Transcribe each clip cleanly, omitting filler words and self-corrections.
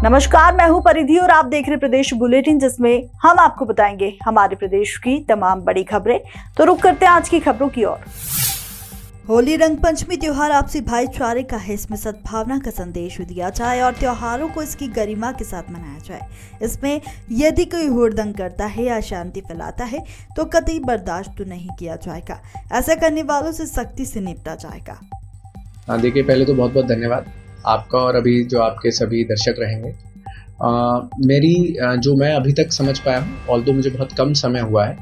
नमस्कार, मैं हूं परिधि और आप देख रहे प्रदेश बुलेटिन, जिसमें हम आपको बताएंगे हमारे प्रदेश की तमाम बड़ी खबरें। तो रुक करते हैं आज की खबरों की ओर। होली रंग पंचमी त्योहार आपसी भाईचारे का है। इसमें सद्भावना का संदेश दिया जाए और त्योहारों को इसकी गरिमा के साथ मनाया जाए। इसमें यदि कोई हुड़दंग करता है या अशांति फैलाता है तो कतई बर्दाश्त नहीं किया जाएगा। ऐसा करने वालों से सख्ती से निपटा जाएगा। देखिए, पहले तो बहुत बहुत धन्यवाद आपका और अभी जो आपके सभी दर्शक रहेंगे। जो मैं अभी तक समझ पाया हूँ, ऑल्दो मुझे बहुत कम समय हुआ है,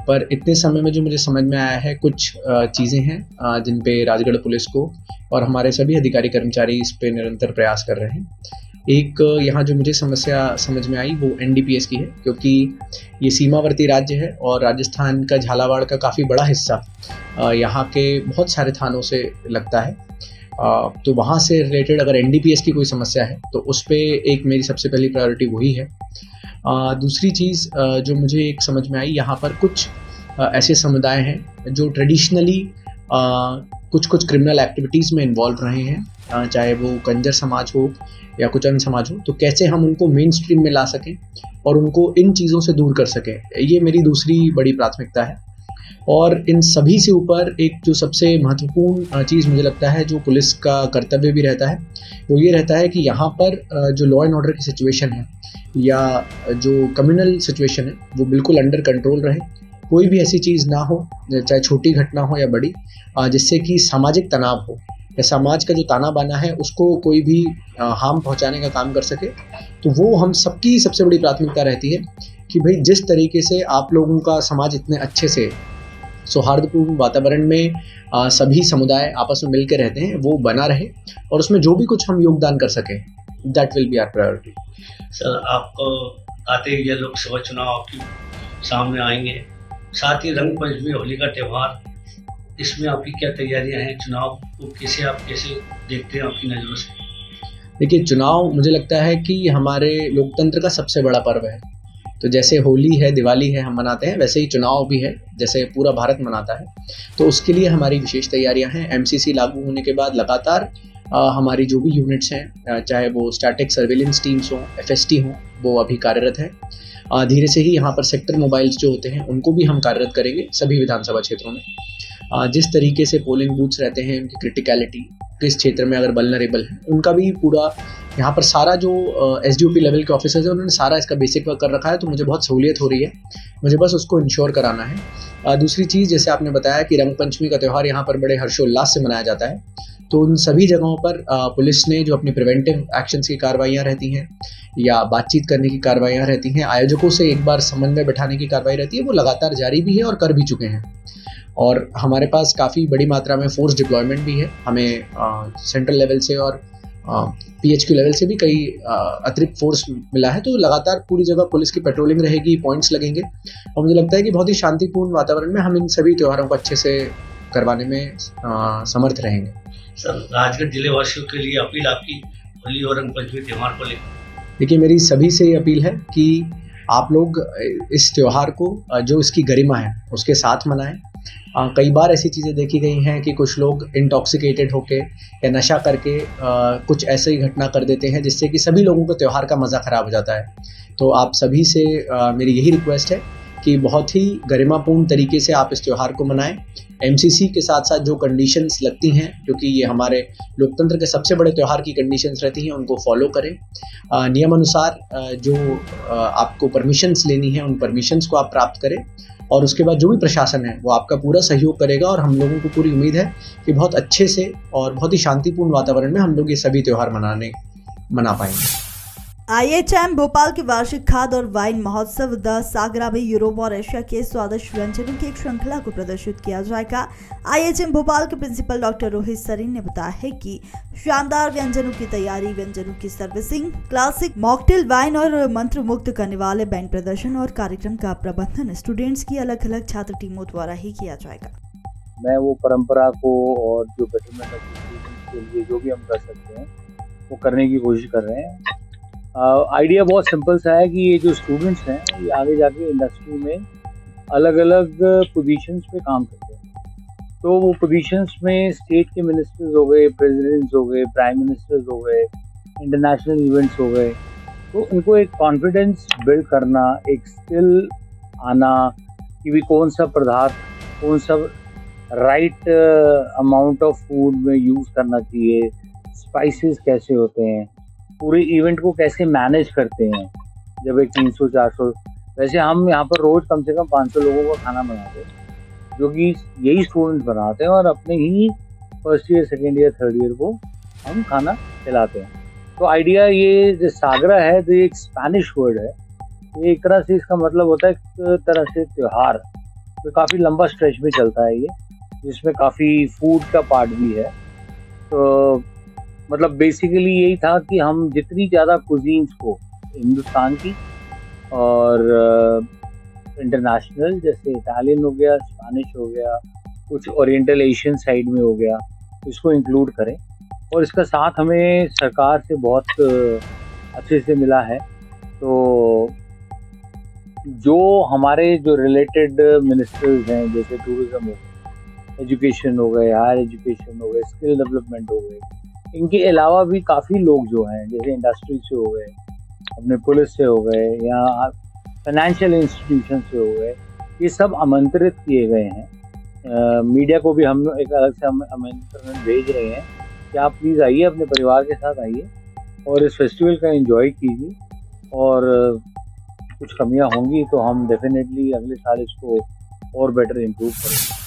पर इतने समय में जो मुझे समझ में आया है, कुछ चीज़ें हैं जिन पे राजगढ़ पुलिस को और हमारे सभी अधिकारी कर्मचारी इस पे निरंतर प्रयास कर रहे हैं। एक यहाँ जो मुझे समस्या समझ में आई वो एनडीपीएस की है, क्योंकि ये सीमावर्ती राज्य है और राजस्थान का झालावाड़ का काफ़ी बड़ा हिस्सा यहाँ के बहुत सारे थानों से लगता है। तो वहाँ से रिलेटेड अगर एनडीपीएस की कोई समस्या है तो उस पे एक मेरी सबसे पहली प्रायोरिटी वही है। दूसरी चीज़ जो मुझे एक समझ में आई, यहाँ पर कुछ ऐसे समुदाय हैं जो ट्रेडिशनली कुछ क्रिमिनल एक्टिविटीज़ में इन्वॉल्व रहे हैं, चाहे वो कंजर समाज हो या कुछ अन्य समाज हो, तो कैसे हम उनको मेन स्ट्रीम में ला सकें और उनको इन चीज़ों से दूर कर सकें, ये मेरी दूसरी बड़ी प्राथमिकता है। और इन सभी से ऊपर एक जो सबसे महत्वपूर्ण चीज़ मुझे लगता है, जो पुलिस का कर्तव्य भी रहता है, वो ये रहता है कि यहाँ पर जो लॉ एंड ऑर्डर की सिचुएशन है या जो कम्युनल सिचुएशन है वो बिल्कुल अंडर कंट्रोल रहे। कोई भी ऐसी चीज़ ना हो, चाहे छोटी घटना हो या बड़ी, जिससे कि सामाजिक तनाव हो या समाज का जो ताना बाना है उसको कोई भी हार्म पहुँचाने का काम कर सके। तो वो हम सबकी सबसे बड़ी प्राथमिकता रहती है कि भाई, जिस तरीके से आप लोगों का समाज इतने अच्छे से सौहार्दपूर्ण वातावरण में सभी समुदाय आपस में मिलकर रहते हैं, वो बना रहे और उसमें जो भी कुछ हम योगदान कर सकें, that will be our priority. Sir, आपको आते ही ये लोकसभा चुनाव आपके सामने आएंगे, साथ ही रंग पंचमी होली का त्यौहार, इसमें आपकी क्या तैयारियां हैं? चुनाव को कैसे देखते हैं आपकी नज़रों से? देखिए, चुनाव मुझे लगता है कि हमारे लोकतंत्र का सबसे बड़ा पर्व है। तो जैसे होली है, दिवाली है, हम मनाते हैं, वैसे ही चुनाव भी है, जैसे पूरा भारत मनाता है। तो उसके लिए हमारी विशेष तैयारियां हैं। एमसीसी लागू होने के बाद लगातार हमारी जो भी यूनिट्स हैं, चाहे वो स्टैटिक सर्वेलेंस टीम्स हों, एफएसटी हों, वो अभी कार्यरत हैं। धीरे से ही यहाँ पर सेक्टर मोबाइल्स जो होते हैं उनको भी हम कार्यरत करेंगे सभी विधानसभा क्षेत्रों में। जिस तरीके से पोलिंग बूथ्स रहते हैं, उनकी क्रिटिकलिटी, किस क्षेत्र में अगर वल्नरेबल है, उनका भी पूरा यहाँ पर सारा जो एसडीओपी लेवल के ऑफिसर्स हैं उन्होंने सारा इसका बेसिक वर्क कर रखा है। तो मुझे बहुत सहूलियत हो रही है, मुझे बस उसको इंश्योर कराना है। दूसरी चीज़, जैसे आपने बताया कि रंग पंचमी का त्यौहार यहाँ पर बड़े हर्षोल्लास से मनाया जाता है, तो उन सभी जगहों पर पुलिस ने जो अपनी प्रिवेंटिव एक्शंस की कार्रवाइयाँ रहती हैं या बातचीत करने की कार्रवाइयाँ रहती हैं, आयोजकों से एक बार समन्वय बैठाने की कार्रवाई रहती है, वो लगातार जारी भी है और कर भी चुके हैं। और हमारे पास काफ़ी बड़ी मात्रा में फोर्स डिप्लॉयमेंट भी है। हमें सेंट्रल लेवल से और पीएचक्यू लेवल से भी कई अतिरिक्त फोर्स मिला है। तो लगातार पूरी जगह पुलिस की पेट्रोलिंग रहेगी, पॉइंट्स लगेंगे और मुझे लगता है कि बहुत ही शांतिपूर्ण वातावरण में हम इन सभी त्योहारों को अच्छे से करवाने में समर्थ रहेंगे। सर, राजगढ़ जिले वासियों के लिए अपील आपकी होली और रंग पंचमी त्यौहार को लेकर? देखिए, मेरी सभी से ये अपील है कि आप लोग इस त्यौहार को जो इसकी गरिमा है उसके साथ मनाएं। कई बार ऐसी चीज़ें देखी गई हैं कि कुछ लोग इंटॉक्सिकेटेड होके या नशा करके कुछ ऐसे ही घटना कर देते हैं जिससे कि सभी लोगों को त्यौहार का मज़ा ख़राब हो जाता है। तो आप सभी से मेरी यही रिक्वेस्ट है कि बहुत ही गरिमापूर्ण तरीके से आप इस त्यौहार को मनाएं। एमसीसी के साथ साथ जो कंडीशंस लगती हैं, क्योंकि ये हमारे लोकतंत्र के सबसे बड़े त्यौहार की कंडीशंस रहती हैं, उनको फॉलो करें। नियमानुसार जो आपको परमिशंस लेनी है, उन परमिशंस को आप प्राप्त करें और उसके बाद जो भी प्रशासन है वो आपका पूरा सहयोग करेगा और हम लोगों को पूरी उम्मीद है कि बहुत अच्छे से और बहुत ही शांतिपूर्ण वातावरण में हम लोग ये सभी त्यौहार मना पाएंगे। आईएचएम भोपाल के वार्षिक खाद्य और वाइन महोत्सव द सागरा में यूरोप और एशिया के स्वादिष्ट व्यंजनों की एक श्रृंखला को प्रदर्शित किया जाएगा। आईएचएम भोपाल के प्रिंसिपल डॉक्टर रोहित सरीन ने बताया है कि शानदार व्यंजनों की तैयारी, व्यंजनों की सर्विसिंग, क्लासिक मॉकटेल वाइन और मंत्र मुक्त करने वाले बैंड प्रदर्शन और कार्यक्रम का प्रबंधन स्टूडेंट्स की अलग अलग छात्र टीमों द्वारा ही किया जाएगा। मैं वो परंपरा को और जो बेटरमेंट ऑफ स्टूडेंट्स के लिए जो भी हम कर सकते हैं वो करने की कोशिश कर रहे हैं। आइडिया बहुत सिंपल सा है कि ये जो स्टूडेंट्स हैं ये आगे जाके इंडस्ट्री में अलग अलग पोजीशंस पे काम करते हैं। तो वो पोजीशंस में स्टेट के मिनिस्टर्स हो गए, प्रेसिडेंट्स हो गए, प्राइम मिनिस्टर्स हो गए, इंटरनेशनल इवेंट्स हो गए, तो उनको एक कॉन्फिडेंस बिल्ड करना, एक स्किल आना कि भी कौन सा पदार्थ, कौन सा राइट अमाउंट ऑफ फूड में यूज़ करना चाहिए, स्पाइसेस कैसे होते हैं, पूरे इवेंट को कैसे मैनेज करते हैं। जब एक 300-400, वैसे हम यहाँ पर रोज़ कम से कम 500 लोगों का खाना बनाते हैं, जो कि यही स्टूडेंट बनाते हैं और अपने ही first year, second year, third year को हम खाना खिलाते हैं। तो आइडिया ये जो सागरा है, तो ये एक स्पेनिश वर्ड है। ये एक तरह से इसका मतलब होता है एक तरह से त्योहार, तो काफ़ी लंबा स्ट्रेच में चलता है ये, जिसमें काफ़ी फूड का पार्ट भी है। तो मतलब बेसिकली यही था कि हम जितनी ज़्यादा कुजीन्स को, हिंदुस्तान की और इंटरनेशनल, जैसे इटालियन हो गया, स्पेनिश हो गया, कुछ ओरिएंटल एशियन साइड में हो गया, इसको इंक्लूड करें। और इसका साथ हमें सरकार से बहुत अच्छे से मिला है। तो जो हमारे जो रिलेटेड मिनिस्टर्स हैं, जैसे टूरिज्म हो गया, एजुकेशन हो गए, हायर एजुकेशन हो गए, स्किल डेवलपमेंट हो गए, इनके अलावा भी काफ़ी लोग जो हैं, जैसे इंडस्ट्री से हो गए, अपने पुलिस से हो गए, या फाइनेंशियल इंस्टीट्यूशन से हो गए, ये सब आमंत्रित किए गए हैं। मीडिया को भी हम एक अलग से आमंत्रण भेज रहे हैं कि आप प्लीज़ आइए, अपने परिवार के साथ आइए और इस फेस्टिवल का एंजॉय कीजिए। और कुछ कमियां होंगी तो हम डेफिनेटली अगले साल इसको और बेटर इम्प्रूव करेंगे।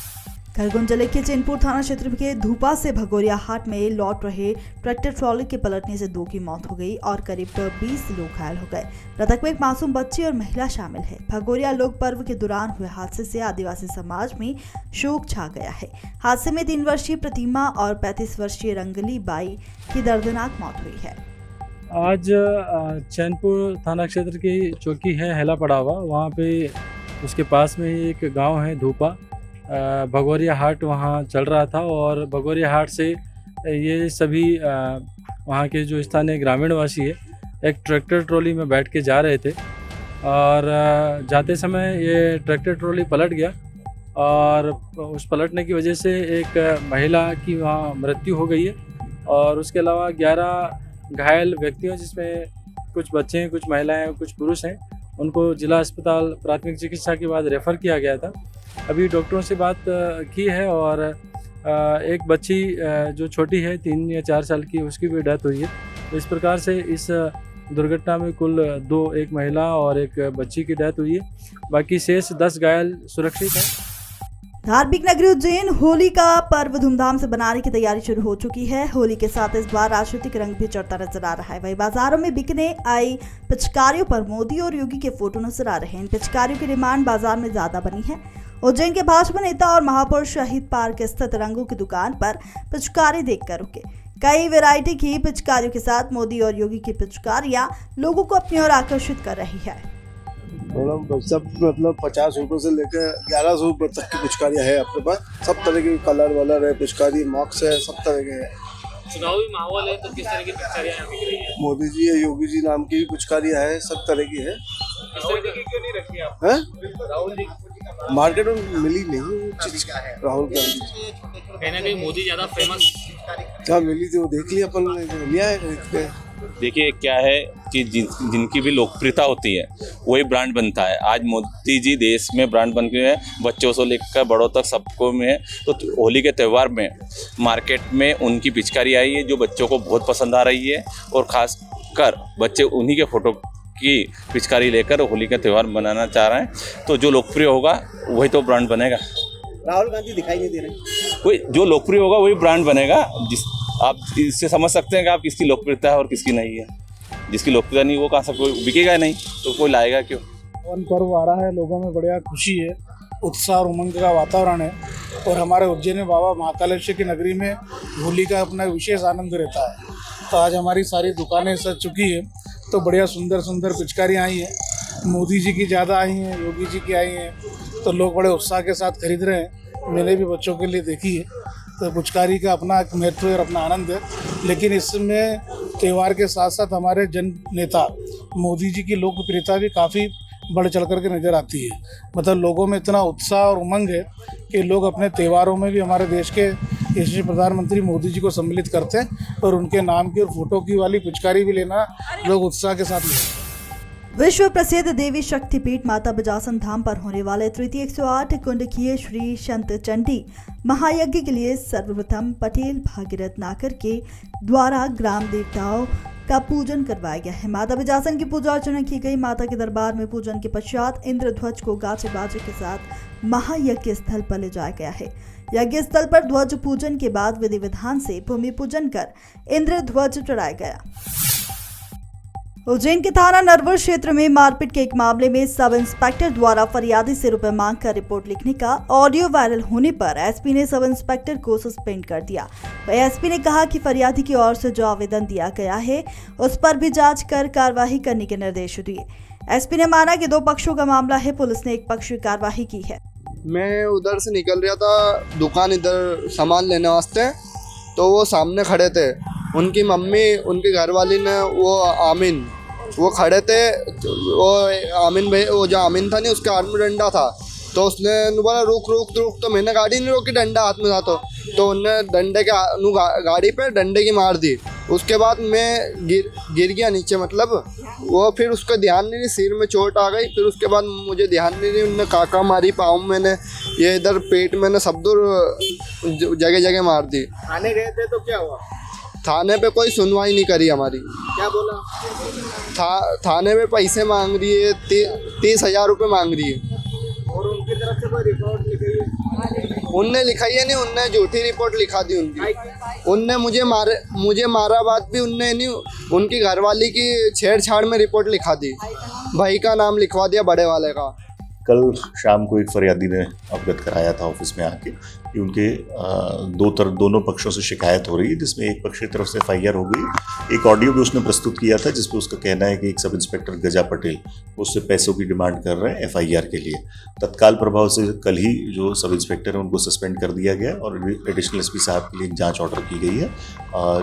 खरगोन जिले के चैनपुर थाना क्षेत्र के धूपा से भगोरिया हाट में लौट रहे ट्रैक्टर ट्रॉली के पलटने से 2 की मौत हो गई और करीब 20 लोग घायल हो गए। मृतक में एक मासूम बच्ची और महिला शामिल है। भगोरिया लोक पर्व के दौरान हुए हादसे से आदिवासी समाज में शोक छा गया है। हादसे में 3 वर्षीय प्रतिमा और 35 वर्षीय रंगली बाई की दर्दनाक मौत हुई है। आज चैनपुर थाना क्षेत्र की चौकी है हेला पड़ावा, वहाँ पे उसके पास में ही एक गांव है धूपा। भगोरिया हाट वहाँ चल रहा था और भगोरिया हाट से ये सभी वहाँ के जो स्थानीय ग्रामीणवासी है एक ट्रैक्टर ट्रॉली में बैठ के जा रहे थे और जाते समय ये ट्रैक्टर ट्रॉली पलट गया और उस पलटने की वजह से एक महिला की वहाँ मृत्यु हो गई है और उसके अलावा 11 घायल व्यक्तियों, जिसमें कुछ बच्चे हैं, कुछ महिलाएं, कुछ पुरुष हैं, उनको जिला अस्पताल प्राथमिक चिकित्सा के बाद रेफ़र किया गया था। अभी डॉक्टरों से बात की है और एक बच्ची जो छोटी है 3 या 4 साल की, उसकी भी डेथ हुई है। तो इस प्रकार से इस दुर्घटना में कुल 2, एक महिला और एक बच्ची की डेथ हुई है। बाकी शेष 10 घायल सुरक्षित हैं। धार्मिक नगरी उज्जैन होली का पर्व धूमधाम से बनाने की तैयारी शुरू हो चुकी है। होली के साथ इस बार राजनीतिक रंग भी चढ़ता नजर आ रहा है। वहीं बाजारों में बिकने आई पिचकारियों पर मोदी और योगी के फोटो नजर आ रहे हैं। इन पिचकारियों की डिमांड बाजार में ज्यादा बनी है। उज्जैन के भाजपा नेता और महापौर शहीद पार्क स्थित रंगों की दुकान पर पिचकारी देखकर रुके। कई वैरायटी की पिचकारियों के साथ मोदी और योगी की पिचकारियां लोगों को अपनी ओर आकर्षित कर रही है। सब मतलब 50 रुपये से लेकर 1100 रुपये तक की पिचकारियाँ है अपने पास। सब तरह के कलर वलर है, पिचकारी मॉक्स है, सब तरह के है। चुनावी माहौल है तो किस तरह की पिचकारियाँ यहाँ बिक रही है? मोदी जी है, योगी जी नाम की भी पिचकारियाँ है, सब तरह की है। राहुल जी की क्यों नहीं रखी आप? हैं? राहुल जी मार्केट में मिली नहीं चीज राहुल गांधी। कहीं ना कहीं मोदी ज्यादा फेमस। क्या मिली थी वो देख लिया, अपन लिया है खरीद के। देखिए क्या है कि जिनकी भी लोकप्रियता होती है वही ब्रांड बनता है। आज मोदी जी देश में ब्रांड बन गए हैं, बच्चों से लेकर बड़ों तक सबको में है। तो होली के त्यौहार में मार्केट में उनकी पिचकारी आई है जो बच्चों को बहुत पसंद आ रही है और ख़ास कर बच्चे उन्हीं के फ़ोटो की पिचकारी लेकर होली का त्यौहार मनाना चाह रहे हैं। तो जो लोकप्रिय होगा वही तो ब्रांड बनेगा। राहुल गांधी दिखाई नहीं दे रहे। कोई जो लोकप्रिय होगा वही ब्रांड बनेगा। आप इससे समझ सकते हैं कि आप किसकी लोकप्रियता है और किसकी नहीं है। जिसकी लोकप्रियता नहीं वो कहाँ से कोई बिकेगा नहीं, तो कोई लाएगा क्यों। वन पर्व आ रहा है, लोगों में बढ़िया खुशी है, उत्साह और उमंग का वातावरण है और हमारे उज्जैन में बाबा महाकालेश्वर की नगरी में होली का अपना विशेष आनंद रहता है। तो आज हमारी सारी दुकानें सज चुकी है, तो बढ़िया सुंदर सुंदर पिचकारियाँ आई हैं। मोदी जी की ज़्यादा आई हैं, योगी जी की आई हैं, तो लोग बड़े उत्साह के साथ खरीद रहे हैं। मैंने भी बच्चों के लिए देखी है, तो पिचकारी का अपना एक महत्व और अपना आनंद है। लेकिन इसमें त्यौहार के साथ साथ हमारे जन नेता मोदी जी की लोकप्रियता भी काफ़ी बढ़ चढ़ कर के नज़र आती है। मतलब लोगों में इतना उत्साह और उमंग है कि लोग अपने त्योहारों में भी हमारे देश के यशस्वी प्रधानमंत्री मोदी जी को सम्मिलित करते हैं और उनके नाम की और फोटो की वाली पिचकारी भी लेना लोग उत्साह के साथ लेते हैं। विश्व प्रसिद्ध देवी शक्तिपीठ माता बिजासन धाम पर होने वाले तृतीय 108 कुंडकीय श्री संत चंडी महायज्ञ के लिए सर्वप्रथम पटेल भागीरथ नाकर के द्वारा ग्राम देवताओं का पूजन करवाया गया है। माता बिजासन की पूजा अर्चना की गई। माता के दरबार में पूजन के पश्चात इंद्रध्वज को गाजे बाजे के साथ महायज्ञ स्थल पर ले जाया गया है। यज्ञ स्थल पर ध्वज पूजन के बाद विधि विधान से भूमि पूजन कर इंद्रध्वज चढ़ाया गया। उज्जैन के थाना नरवर क्षेत्र में मारपीट के एक मामले में सब इंस्पेक्टर द्वारा फरियादी से रुपए मांगकर रिपोर्ट लिखने का ऑडियो वायरल होने पर एसपी ने सब इंस्पेक्टर को सस्पेंड कर दिया। वहीं एसपी ने कहा कि फरियादी की ओर से जो आवेदन दिया गया है उस पर भी जांच कर कार्रवाई करने के निर्देश दिए। एसपी ने माना कि 2 पक्षों का मामला है, पुलिस ने एक पक्ष की कार्रवाई की है। मैं उधर से निकल रहा था दुकान इधर सामान लेने वास्ते, तो वो सामने खड़े थे। उनकी मम्मी उनकी घरवाली ने वो खड़े थे। वो आमिन भाई, वो जो आमिन था नहीं, उसके हाथ में डंडा था, तो उसने बोला रुक रुक रुक, तो मैंने गाड़ी नहीं रोकी, डंडा हाथ में था तो उनने डंडे के गाड़ी पे डंडे की मार दी। उसके बाद मैं गिर गया नीचे, मतलब वो फिर उसका ध्यान नहीं, सिर में चोट आ गई। फिर उसके बाद मुझे ध्यान नहीं, उनने काका मारी पाँव में, मैंने ये इधर पेट में सब दूर जगह जगह मार दी। थाने गए थे तो क्या हुआ? थाने पे कोई सुनवाई नहीं करी हमारी। क्या बोला? थाने में पैसे मांग रही है, 30,000 रुपये मांग रही है। और उनकी तरफ से कोई रिपोर्ट लिखी है? उनने लिखाई है नहीं, उनने झूठी रिपोर्ट लिखा दी उनकी। उनने मुझे मारा बात भी उनने नहीं, उनकी घरवाली की छेड़छाड़ में रिपोर्ट लिखा दी। भाई का नाम लिखवा दिया, बड़े वाले का। कल शाम को एक फरियादी ने अवगत कराया था ऑफिस में आके कि उनके दोनों पक्षों से शिकायत हो रही है, जिसमें एक पक्ष की तरफ से FIR हो गई। एक ऑडियो भी उसने प्रस्तुत किया था जिसपे उसका कहना है कि एक सब इंस्पेक्टर गजा पटेल उससे पैसों की डिमांड कर रहे हैं FIR के लिए। तत्काल प्रभाव से कल ही जो सब इंस्पेक्टर है उनको सस्पेंड कर दिया गया और एडिशनल SP साहब के लिए एक जाँच ऑर्डर की गई है।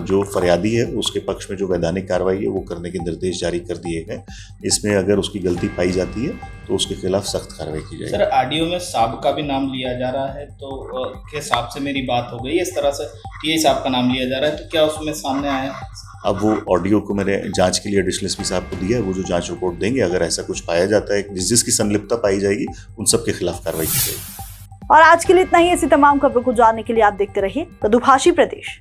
जो फरियादी है उसके पक्ष में जो वैधानिक कार्रवाई है वो करने के निर्देश जारी कर दिए गए। इसमें अगर उसकी गलती पाई जाती है तो उसके खिलाफ सख्त कार्रवाई की जाएगी। सर, ऑडियो में साहब का भी नाम लिया जा रहा है, तो के हिसाब से मेरी बात हो गई, इस तरह से TI साहब का नाम लिया जा रहा है, तो क्या उसमें सामने आया? अब वो ऑडियो को मैंने जांच के लिए एडिशनल SP साहब को दिया है, वो जो जांच रिपोर्ट देंगे, अगर ऐसा कुछ पाया जाता है जिसकी संलिप्तता पाई जाएगी उन सब के खिलाफ कार्रवाई की जाएगी। और आज के लिए इतना ही। ऐसी तमाम खबरों को जानने के लिए आप देखते रहिए मधुभाषी प्रदेश।